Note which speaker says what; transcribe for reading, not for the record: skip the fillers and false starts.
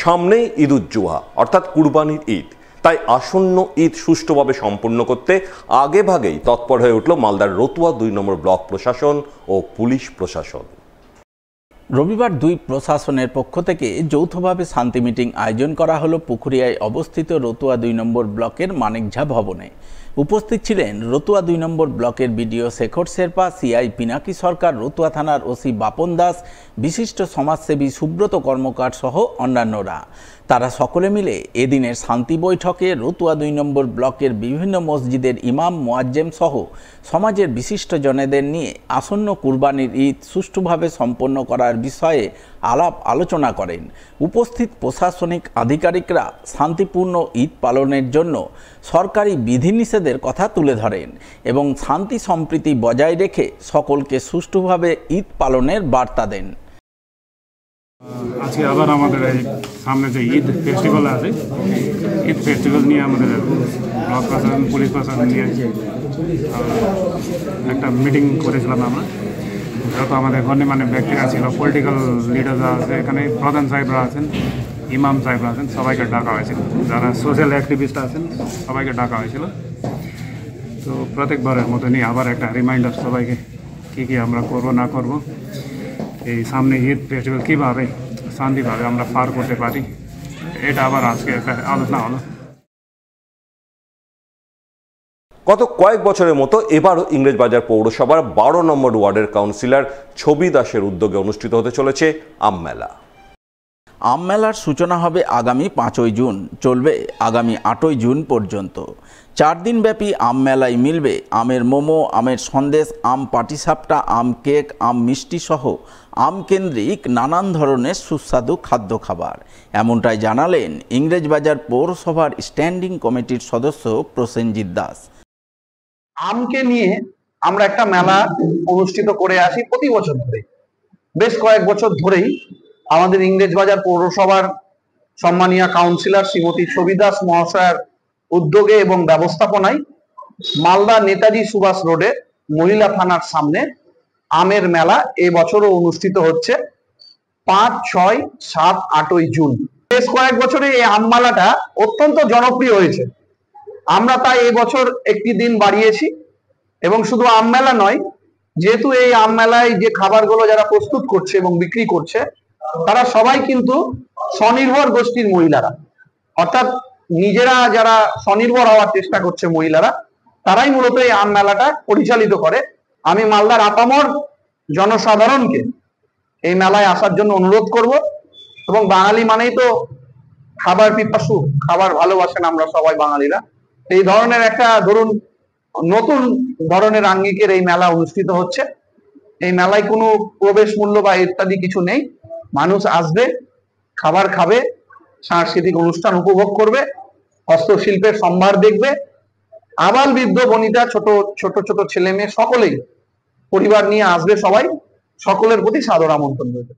Speaker 1: সামনেই ঈদুজ্জোহা অর্থাৎ কুরবানির ঈদ। তাই আসন্ন ঈদ সুষ্ঠুভাবে সম্পন্ন করতে আগেভাগেই তৎপর হয়ে উঠল মালদার রতুয়া ২ নম্বর ব্লক প্রশাসন ও পুলিশ প্রশাসন।
Speaker 2: রবিবার দুই প্রশাসনের পক্ষ থেকে যৌথভাবে শান্তি মিটিং আয়োজন করা হলো পুকুরিয়ায় অবস্থিত রতুয়া ২ নম্বর ব্লকের মানিকঝা ভবনে। উপস্থিত ছিলেন রতুয়া ২ নম্বর ব্লকের বিডিও শেখর শেরপা, সিআই পিনাকি সরকার, রতুয়া থানার ওসি বাপন দাস, বিশিষ্ট সমাজসেবী সুব্রত কর্মকার সহ অন্যান্যরা। তারা সকলে মিলে এদিনের শান্তি বৈঠকে রতুয়া ২ নম্বর ব্লকের বিভিন্ন মসজিদের ইমাম, মুয়াজ্জেম সহ সমাজের বিশিষ্টজনেদের নিয়ে আসন্ন কুরবানির ঈদ সুষ্ঠুভাবে সম্পন্ন করার বিষয়ে আলাপ আলোচনা করেন। উপস্থিত প্রশাসনিক আধিকারিকরা শান্তিপূর্ণ ঈদ পালনের জন্য সরকারি বিধিনিষেধের কথা তুলে ধরেন এবং শান্তি সম্প্রীতি বজায় রেখে সকলকে সুষ্ঠুভাবে ঈদ পালনের বার্তা দেন।
Speaker 3: আজকে আবার আমাদের এই সামনে যে ঈদ ফেস্টিভ্যাল আছে, ঈদ ফেস্টিভ্যাল নিয়ে আমাদের ব্লক প্রশাসন, পুলিশ প্রশাসন নিয়ে একটা মিটিং করেছিলাম আমরা। যত আমাদের গণ্যমান্য ব্যক্তিরা ছিল, পলিটিক্যাল লিডাররা আছে, এখানে প্রধান সাহেবরা আছেন, ইমাম সাহেবরা আছেন, সবাইকে ডাকা হয়েছিল। যারা সোশ্যাল অ্যাক্টিভিস্ট আছেন সবাইকে ডাকা হয়েছিল। তো প্রত্যেকবারের মতনই আবার একটা রিমাইন্ডার সবাইকে কী আমরা করব না করব, এই সামনে ঈদ ফেস্টিভ্যাল কীভাবে শান্তিভাবে আমরা পার করতে পারি, এটা আবার আজকে একটা আলোচনা হলো।
Speaker 1: গত কয়েক বছরের মতো এবারও ইংরেজবাজার পৌরসভার ১২ নম্বর ওয়ার্ডের কাউন্সিলর ছবি দাসের উদ্যোগে অনুষ্ঠিত হতে চলেছে আম মেলা।
Speaker 2: আম মেলার সূচনা হবে আগামী ৫ই জুন, চলবে আগামী ৮ই জুন পর্যন্ত। ৪ দিনব্যাপী আম মেলায় মিলবে আমের মোমো, আমের সন্দেশ, আম পাটিসাপটা, আম কেক, আম মিষ্টি সহ আম কেন্দ্রিক নানান ধরনের সুস্বাদু খাদ্য খাবার। এমনটাই জানালেন ইংরেজবাজার পৌরসভার স্ট্যান্ডিং কমিটির সদস্য প্রসেনজিৎ দাস।
Speaker 4: আমকে নিয়ে আমরা একটা মেলা অনুষ্ঠিত করে আসি প্রতি বছর ধরে, বেশ কয়েক বছর ধরেই আমাদের ইংরেজবাজার পৌরসভার সম্মানীয় কাউন্সিলর শ্রীমতী ছবি দাস মহাশয়ের উদ্যোগে এবং ব্যবস্থাপনায় মালদা নেতাজি সুভাষ রোডে মহিলা থানার সামনে আমের মেলা এবছরও অনুষ্ঠিত হচ্ছে ৫, ৬, ৭, ৮ই জুন। বেশ কয়েক বছরে এই আম মেলাটা অত্যন্ত জনপ্রিয় হয়েছে। আমরা তাই এবছর একটি দিন বাড়িয়েছি এবং শুধু আম মেলা নয়, যেহেতু এই আম মেলায় যে খাবারগুলো যারা প্রস্তুত করছে এবং বিক্রি করছে তারা সবাই কিন্তু স্বনির্ভর গোষ্ঠীর মহিলারা, অর্থাৎ নিজেরা যারা স্বনির্ভর হওয়ার চেষ্টা করছে মহিলারা, তারাই মূলত এই আম মেলাটা পরিচালিত করে। আমি মালদার আপামর জনসাধারণকে এই মেলায় আসার জন্য অনুরোধ করব এবং বাঙালি মানেই তো খাবার পিপাসু, খাবার ভালোবাসেন আমরা সবাই বাঙালিরা। এই ধরনের একটা ধরুন নতুন ধরনের আঙ্গিকের এই মেলা অনুষ্ঠিত হচ্ছে। এই মেলায় কোনো প্রবেশ মূল্য বা ইত্যাদি কিছু নেই। মানুষ আসবে, খাবার খাবে, সাংস্কৃতিক অনুষ্ঠান উপভোগ করবে, হস্তশিল্পের সম্ভার দেখবে। আবাল বৃদ্ধ বনিতা, ছোট ছোট ছেলে মেয়ে সকলেই পরিবার নিয়ে আসবে, সবাই সকলের প্রতি সাদর আমন্ত্রণ রয়েছে।